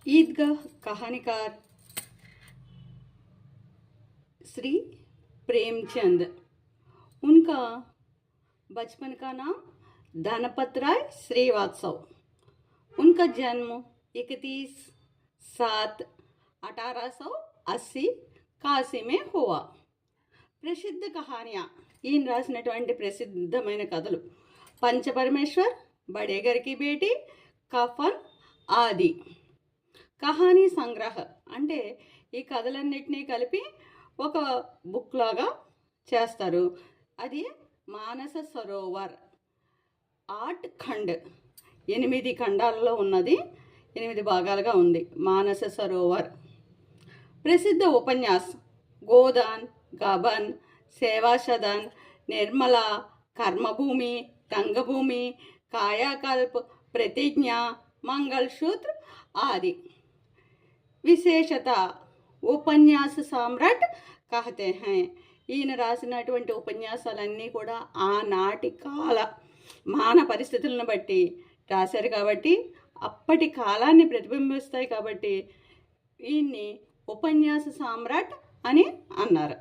ईदगाह कहानीकार श्री प्रेमचंद। उनका बचपन का नाम धनपत राय श्रीवास्तव। उनका जन्म 31/7/1880 काशी में हुआ। ప్రసిద్ధ కహానియా ఈయన రాసినటువంటి ప్రసిద్ధమైన కథలు పంచపరమేశ్వర్, బడేగర్ కి బేటీ, కఫన్ ఆది. కహానీ సంగ్రహ అంటే ఈ కథలన్నిటినీ కలిపి ఒక బుక్ లాగా చేస్తారు. అది మానస సరోవర్ 8 ఖండ్ 8 ఖండాలలో ఉన్నది, 8 భాగాలుగా ఉంది మానస సరోవర్. ప్రసిద్ధ ఉపన్యాస్ గోదాన్, గబన్, సేవా సదన్, నిర్మల, కర్మభూమి, గంగభూమి, కాయాకల్ప్, ప్రతిజ్ఞ, మంగళసూత్ర ఆది. విశేషత ఉపన్యాస సామ్రాట్ కహతే హై. ఈయన రాసినటువంటి ఉపన్యాసాలన్నీ కూడా ఆనాటి కాల మాన పరిస్థితులను బట్టి రాశారు కాబట్టి, అప్పటి కాలాన్ని ప్రతిబింబిస్తాయి కాబట్టి ఈయన్ని ఉపన్యాస సామ్రాట్ అని అన్నారు.